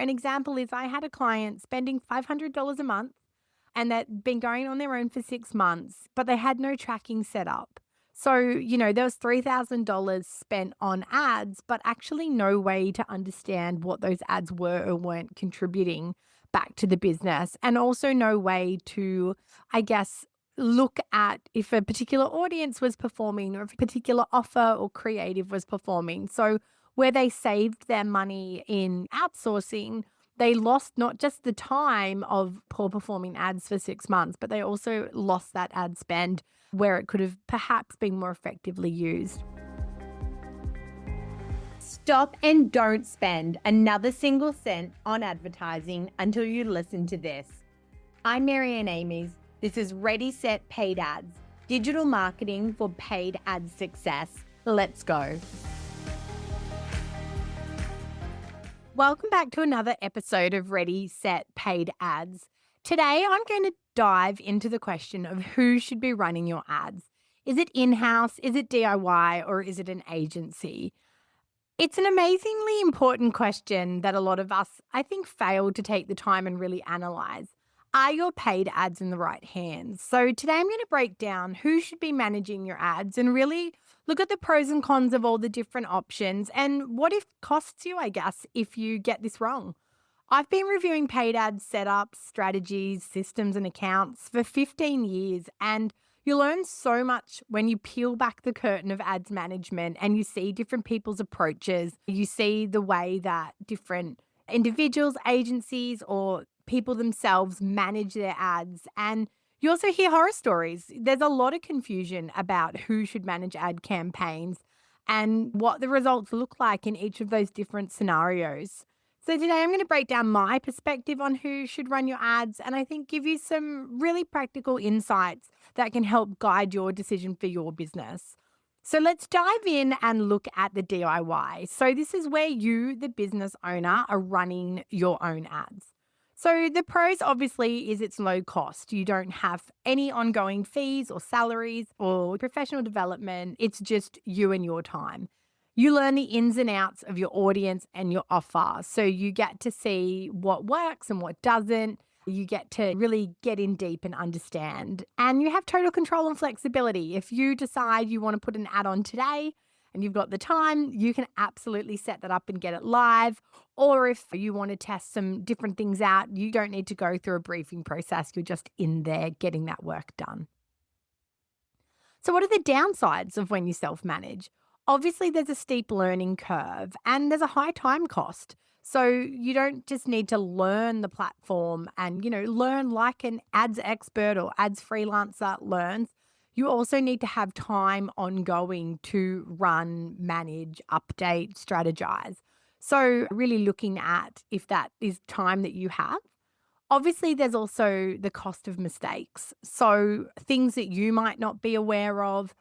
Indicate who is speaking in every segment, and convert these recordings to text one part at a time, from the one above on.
Speaker 1: An example is I had a client spending $500 a month and they'd been going on their own for 6 months, but they had no tracking set up. So, there was $3,000 spent on ads, but actually no way to understand what those ads were or weren't contributing back to the business. And also no way to, I guess, look at if a particular audience was performing or if a particular offer or creative was performing. So, where they saved their money in outsourcing, they lost not just the time of poor performing ads for 6 months, but they also lost that ad spend where it could have perhaps been more effectively used. Stop and don't spend another single cent on advertising until you listen to this. I'm Marianne Amies. This is Ready, Set, Paid Ads, digital marketing for paid ad success. Let's go. Welcome back to another episode of Ready, Set, Paid Ads. Today, I'm going to dive into the question of who should be running your ads. Is it in-house, is it DIY, or is it an agency? It's an amazingly important question that a lot of us, I think, fail to take the time and really analyze. Are your paid ads in the right hands? So today I'm going to break down who should be managing your ads and really look at the pros and cons of all the different options and what it costs you, I guess, if you get this wrong. I've been reviewing paid ad setups, strategies, systems, and accounts for 15 years, and you learn so much when you peel back the curtain of ads management and you see different people's approaches. You see the way that different individuals, agencies, or people themselves manage their ads. And you also hear horror stories. There's a lot of confusion about who should manage ad campaigns and what the results look like in each of those different scenarios. So today I'm going to break down my perspective on who should run your ads and I think give you some really practical insights that can help guide your decision for your business. So let's dive in and look at the DIY. So this is where you, the business owner, are running your own ads. So the pros obviously is it's low cost. You don't have any ongoing fees or salaries or professional development. It's just you and your time. You learn the ins and outs of your audience and your offer. So you get to see what works and what doesn't. You get to really get in deep and understand. And you have total control and flexibility. If you decide you want to put an ad on today and you've got the time, you can absolutely set that up and get it live. Or if you want to test some different things out, you don't need to go through a briefing process. You're just in there getting that work done. So what are the downsides of when you self-manage? Obviously, there's a steep learning curve and there's a high time cost. So you don't just need to learn the platform and, learn like an ads expert or ads freelancer learns. You also need to have time ongoing to run, manage, update, strategize. So really looking at if that is time that you have. Obviously, there's also the cost of mistakes. So, things that you might not be aware of,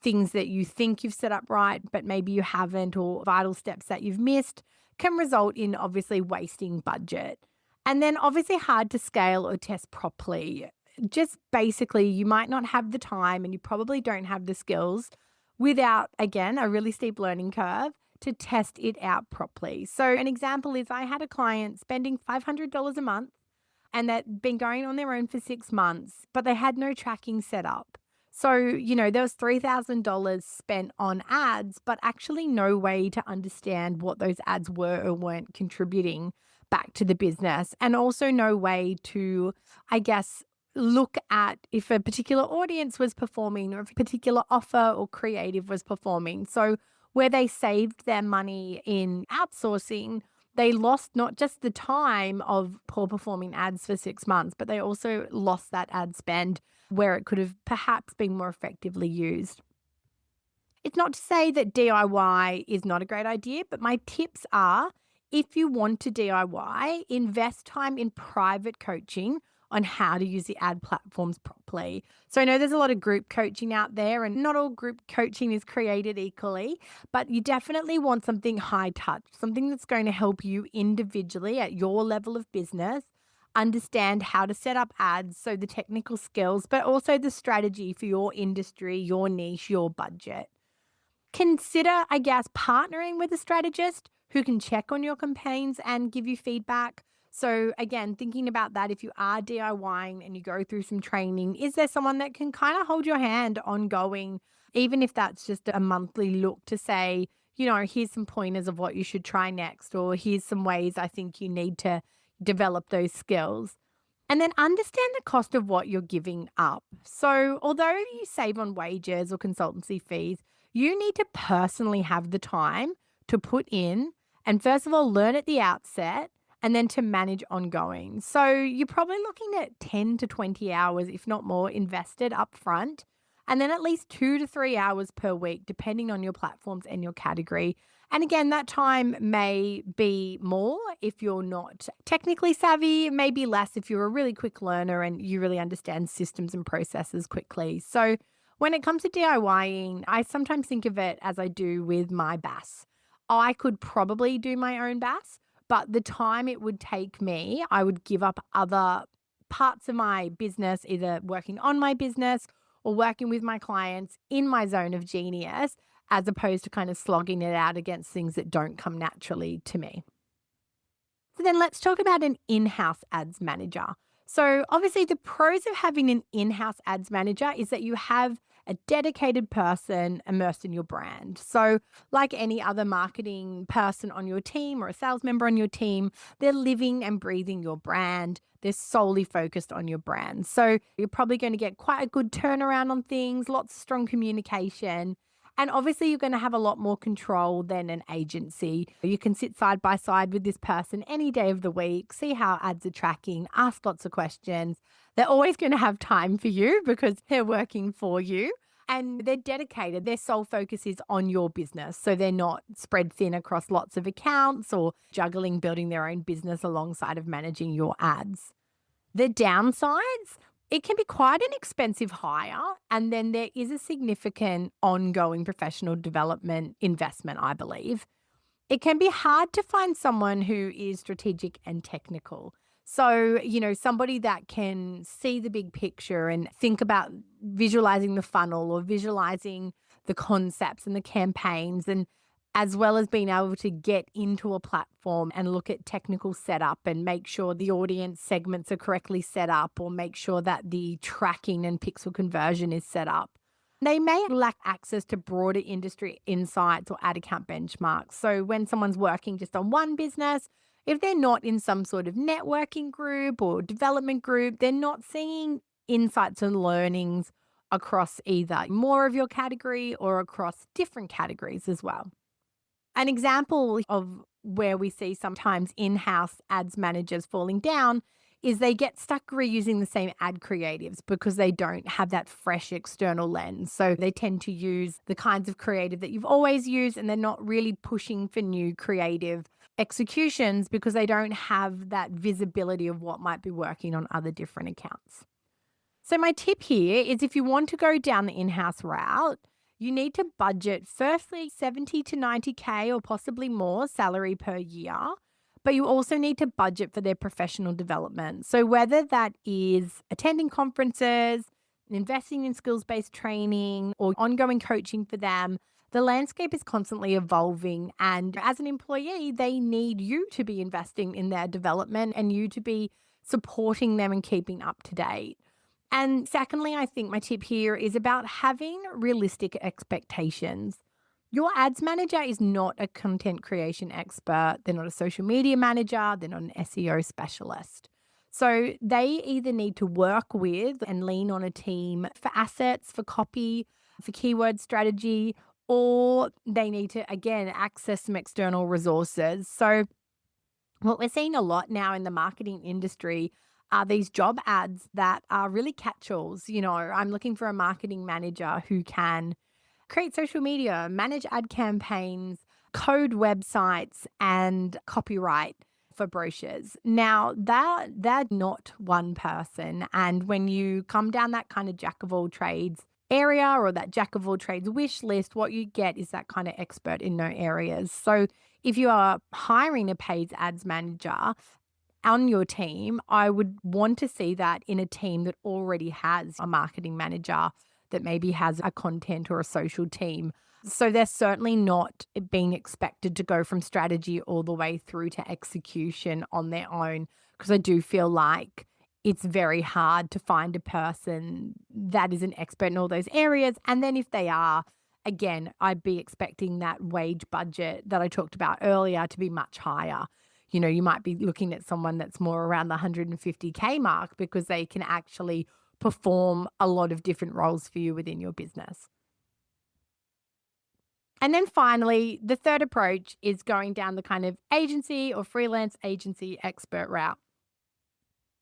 Speaker 1: things that you think you've set up right, but maybe you haven't, or vital steps that you've missed can result in obviously wasting budget. And then, obviously, hard to scale or test properly. Just basically, you might not have the time and you probably don't have the skills without, again, a really steep learning curve to test it out properly. So, an example is I had a client spending $500 a month and they'd been going on their own for 6 months, but they had no tracking set up. So, there was $3,000 spent on ads, but actually no way to understand what those ads were or weren't contributing back to the business. And also no way to, I guess, look at if a particular audience was performing or if a particular offer or creative was performing. So, where they saved their money in outsourcing, they lost not just the time of poor performing ads for 6 months, but they also lost that ad spend where it could have perhaps been more effectively used. It's not to say that DIY is not a great idea, but my tips are if you want to DIY, invest time in private coaching on how to use the ad platforms properly. So I know there's a lot of group coaching out there and not all group coaching is created equally, but you definitely want something high touch, something that's going to help you individually at your level of business understand how to set up ads, so the technical skills, but also the strategy for your industry, your niche, your budget. Consider, I guess, partnering with a strategist who can check on your campaigns and give you feedback. So, again, thinking about that, if you are DIYing and you go through some training, is there someone that can kind of hold your hand ongoing, even if that's just a monthly look to say, here's some pointers of what you should try next, or here's some ways I think you need to develop those skills. And then understand the cost of what you're giving up. So, although you save on wages or consultancy fees, you need to personally have the time to put in and, first of all, learn at the outset and then to manage ongoing. So, you're probably looking at 10 to 20 hours, if not more, invested up front, and then at least 2 to 3 hours per week, depending on your platforms and your category. And again, that time may be more if you're not technically savvy, maybe less if you're a really quick learner and you really understand systems and processes quickly. So when it comes to DIYing, I sometimes think of it as I do with my BAS. I could probably do my own BAS, but the time it would take me, I would give up other parts of my business, either working on my business or working with my clients in my zone of genius, as opposed to kind of slogging it out against things that don't come naturally to me. So then let's talk about an in-house ads manager. So obviously the pros of having an in-house ads manager is that you have a dedicated person immersed in your brand. So like any other marketing person on your team or a sales member on your team, they're living and breathing your brand. They're solely focused on your brand. So you're probably going to get quite a good turnaround on things, lots of strong communication. And obviously, you're going to have a lot more control than an agency. You can sit side by side with this person any day of the week, see how ads are tracking, ask lots of questions. They're always going to have time for you because they're working for you and they're dedicated. Their sole focus is on your business. So they're not spread thin across lots of accounts or juggling building their own business alongside of managing your ads. The downsides, it can be quite an expensive hire, and then there is a significant ongoing professional development investment, I believe. It can be hard to find someone who is strategic and technical. So, somebody that can see the big picture and think about visualizing the funnel or visualizing the concepts and the campaigns, and as well as being able to get into a platform and look at technical setup and make sure the audience segments are correctly set up or make sure that the tracking and pixel conversion is set up. They may lack access to broader industry insights or ad account benchmarks. So when someone's working just on one business, if they're not in some sort of networking group or development group, they're not seeing insights and learnings across either more of your category or across different categories as well. An example of where we see sometimes in-house ads managers falling down is they get stuck reusing the same ad creatives because they don't have that fresh external lens. So they tend to use the kinds of creative that you've always used, and they're not really pushing for new creative executions because they don't have that visibility of what might be working on other different accounts. So my tip here is if you want to go down the in-house route, you need to budget firstly 70 to 90K or possibly more salary per year, but you also need to budget for their professional development. So whether that is attending conferences, investing in skills-based training, or ongoing coaching for them, the landscape is constantly evolving. And as an employee, they need you to be investing in their development and you to be supporting them and keeping up to date. And secondly, I think my tip here is about having realistic expectations. Your ads manager is not a content creation expert. They're not a social media manager. They're not an SEO specialist. So they either need to work with and lean on a team for assets, for copy, for keyword strategy, or they need to, again, access some external resources. So what we're seeing a lot now in the marketing industry are these job ads that are really catch-alls. I'm looking for a marketing manager who can create social media, manage ad campaigns, code websites, and copyright for brochures. Now, they're not one person. And when you come down that kind of jack of all trades area or that jack of all trades wish list, what you get is that kind of expert in no areas. So if you are hiring a paid ads manager on your team, I would want to see that in a team that already has a marketing manager that maybe has a content or a social team. So they're certainly not being expected to go from strategy all the way through to execution on their own. Because I do feel like it's very hard to find a person that is an expert in all those areas. And then if they are, again, I'd be expecting that wage budget that I talked about earlier to be much higher. You might be looking at someone that's more around the 150K mark because they can actually perform a lot of different roles for you within your business. And then finally, the third approach is going down the kind of agency or freelance agency expert route.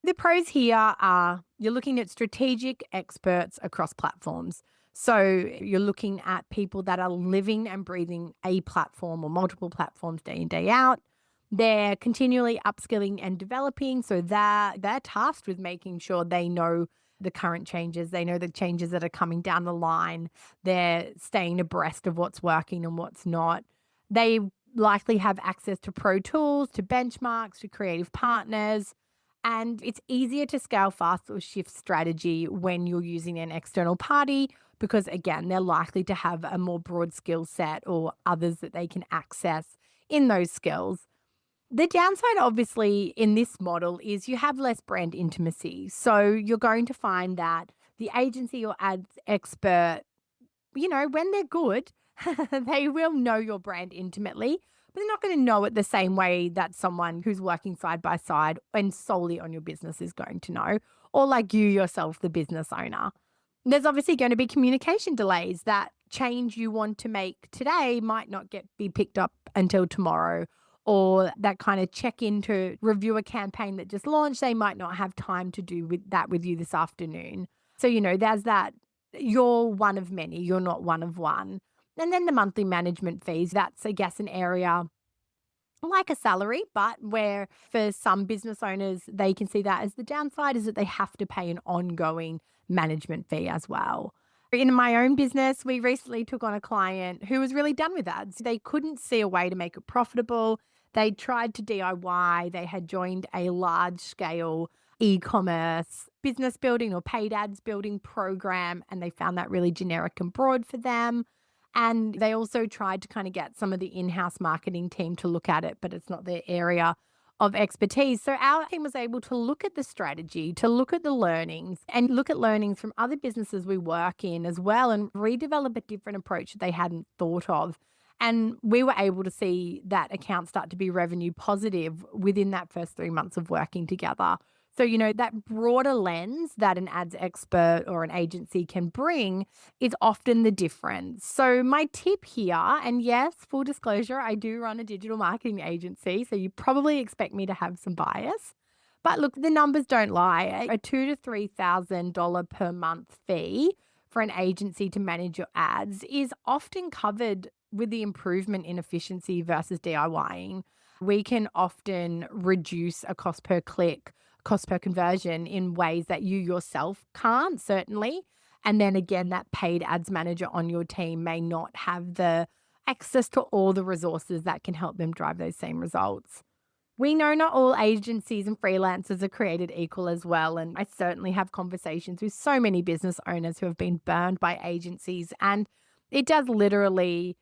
Speaker 1: The pros here are you're looking at strategic experts across platforms. So you're looking at people that are living and breathing a platform or multiple platforms day in, day out. They're continually upskilling and developing. So they're tasked with making sure they know the current changes. They know the changes that are coming down the line. They're staying abreast of what's working and what's not. They likely have access to pro tools, to benchmarks, to creative partners. And it's easier to scale fast or shift strategy when you're using an external party because, again, they're likely to have a more broad skill set or others that they can access in those skills. The downside, obviously, in this model is you have less brand intimacy. So you're going to find that the agency or ads expert, when they're good, they will know your brand intimately, but they're not going to know it the same way that someone who's working side by side and solely on your business is going to know, or like you yourself, the business owner. There's obviously going to be communication delays. That change you want to make today might not be picked up until tomorrow, or that kind of check in to review a campaign that just launched. They might not have time to do with you this afternoon. So, there's that. You're one of many, you're not one of one. And then the monthly management fees, that's, I guess, an area like a salary, but where for some business owners, they can see that as the downside is that they have to pay an ongoing management fee as well. In my own business, we recently took on a client who was really done with ads. They couldn't see a way to make it profitable. They tried to DIY. They had joined a large scale e-commerce business building or paid ads building program, and they found that really generic and broad for them. And they also tried to kind of get some of the in-house marketing team to look at it, but it's not their area of expertise. So our team was able to look at the strategy, to look at the learnings and look at learnings from other businesses we work in as well and redevelop a different approach that they hadn't thought of. And we were able to see that account start to be revenue positive within that first 3 months of working together. So, that broader lens that an ads expert or an agency can bring is often the difference. So, my tip here, and yes, full disclosure, I do run a digital marketing agency. So, you probably expect me to have some bias. But look, the numbers don't lie. A $2,000 to $3,000 per month fee for an agency to manage your ads is often covered with the improvement in efficiency versus DIYing. We can often reduce a cost per click, cost per conversion in ways that you yourself can't, certainly. And then again, that paid ads manager on your team may not have the access to all the resources that can help them drive those same results. We know not all agencies and freelancers are created equal as well. And I certainly have conversations with so many business owners who have been burned by agencies. And it does literally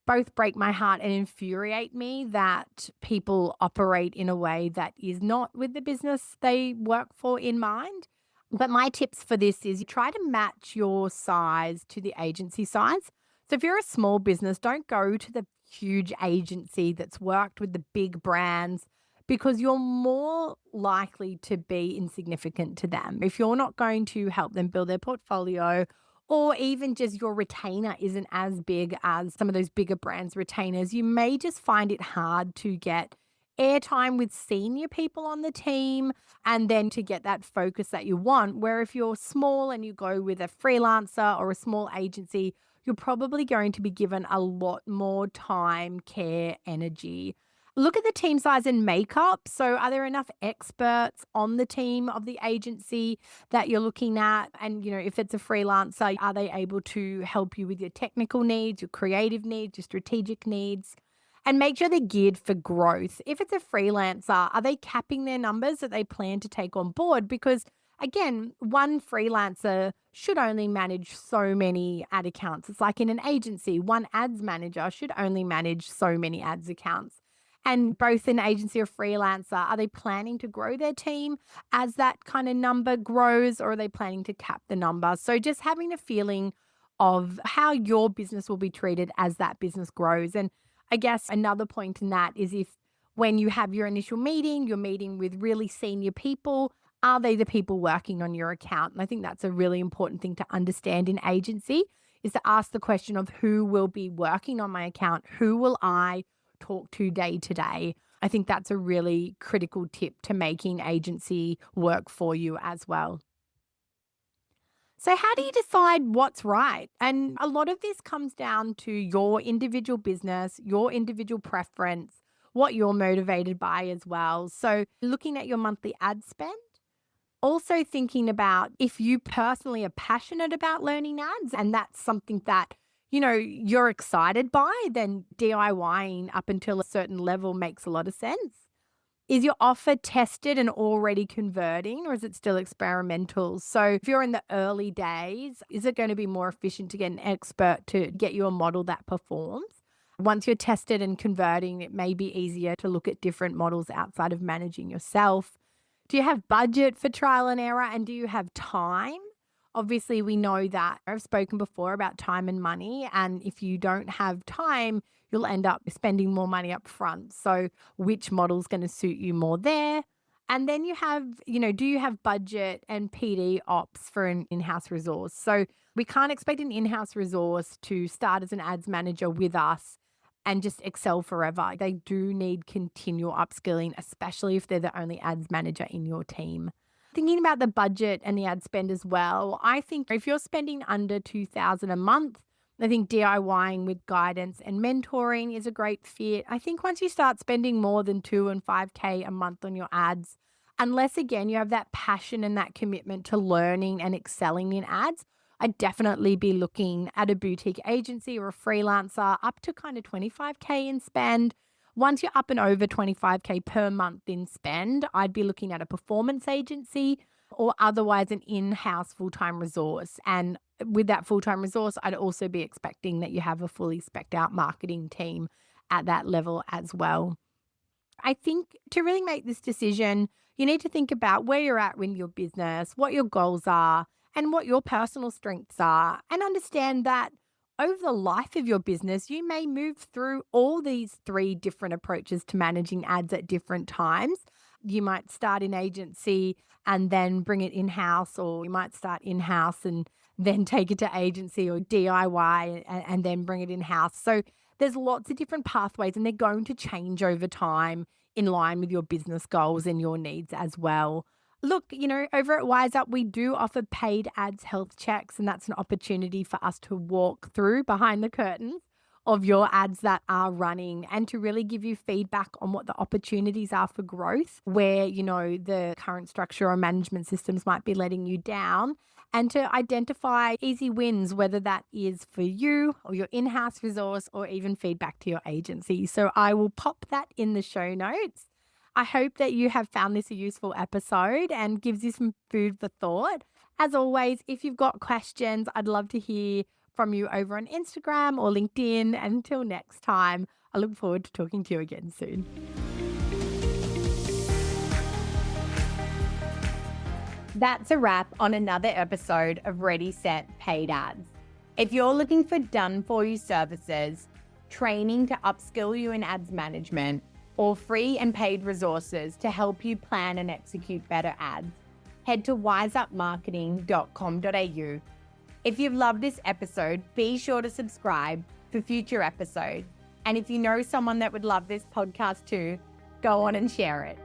Speaker 1: both break my heart and infuriate me that people operate in a way that is not with the business they work for in mind. But my tips for this is you try to match your size to the agency size. So if you're a small business, don't go to the huge agency that's worked with the big brands because you're more likely to be insignificant to them. If you're not going to help them build their portfolio, or even just your retainer isn't as big as some of those bigger brands' retainers, you may just find it hard to get airtime with senior people on the team and then to get that focus that you want. Where if you're small and you go with a freelancer or a small agency, you're probably going to be given a lot more time, care, energy. Look at the team size and makeup. So, are there enough experts on the team of the agency that you're looking at? And, if it's a freelancer, are they able to help you with your technical needs, your creative needs, your strategic needs? And make sure they're geared for growth. If it's a freelancer, are they capping their numbers that they plan to take on board? Because again, one freelancer should only manage so many ad accounts. It's like in an agency, one ads manager should only manage so many ads accounts. And both an agency or freelancer, are they planning to grow their team as that kind of number grows, or are they planning to cap the number? So just having a feeling of how your business will be treated as that business grows. And I guess another point in that is if when you have your initial meeting, you're meeting with really senior people, are they the people working on your account? And I think that's a really important thing to understand in agency is to ask the question of who will be working on my account? Who will I talk to day to day? I think that's a really critical tip to making agency work for you as well. So, how do you decide what's right? And a lot of this comes down to your individual business, your individual preference, what you're motivated by as well. So, looking at your monthly ad spend, also thinking about if you personally are passionate about learning ads and that's something that you're excited by, then DIYing up until a certain level makes a lot of sense. Is your offer tested and already converting, or is it still experimental? So if you're in the early days, is it going to be more efficient to get an expert to get you a model that performs? Once you're tested and converting, it may be easier to look at different models outside of managing yourself. Do you have budget for trial and error, and do you have time? Obviously, we know that I've spoken before about time and money. And if you don't have time, you'll end up spending more money up front. So, which model's going to suit you more there? And then you have, do you have budget and PD ops for an in house resource? So, we can't expect an in house resource to start as an ads manager with us and just excel forever. They do need continual upskilling, especially if they're the only ads manager in your team. Thinking about the budget and the ad spend as well, I think if you're spending under 2,000 a month, I think DIYing with guidance and mentoring is a great fit. I think once you start spending more than 2 and 5K a month on your ads, unless again you have that passion and that commitment to learning and excelling in ads, I'd definitely be looking at a boutique agency or a freelancer up to kind of 25K in spend. Once you're up and over 25K per month in spend, I'd be looking at a performance agency or otherwise an in-house full-time resource. And with that full-time resource, I'd also be expecting that you have a fully spec'd out marketing team at that level as well. I think to really make this decision, you need to think about where you're at with your business, what your goals are, and what your personal strengths are, and understand that over the life of your business, you may move through all these three different approaches to managing ads at different times. You might start in agency and then bring it in house, or you might start in house and then take it to agency or DIY and then bring it in house. So there's lots of different pathways and they're going to change over time in line with your business goals and your needs as well. Look, over at Wise Up, we do offer paid ads health checks, and that's an opportunity for us to walk through behind the curtains of your ads that are running and to really give you feedback on what the opportunities are for growth, where, the current structure or management systems might be letting you down, and to identify easy wins, whether that is for you or your in-house resource or even feedback to your agency. So I will pop that in the show notes. I hope that you have found this a useful episode and gives you some food for thought. As always, if you've got questions, I'd love to hear from you over on Instagram or LinkedIn. And until next time, I look forward to talking to you again soon. That's a wrap on another episode of Ready, Set, Paid Ads. If you're looking for done-for-you services, training to upskill you in ads management, or free and paid resources to help you plan and execute better ads, head to wiseupmarketing.com.au. If you've loved this episode, be sure to subscribe for future episodes. And if you know someone that would love this podcast too, go on and share it.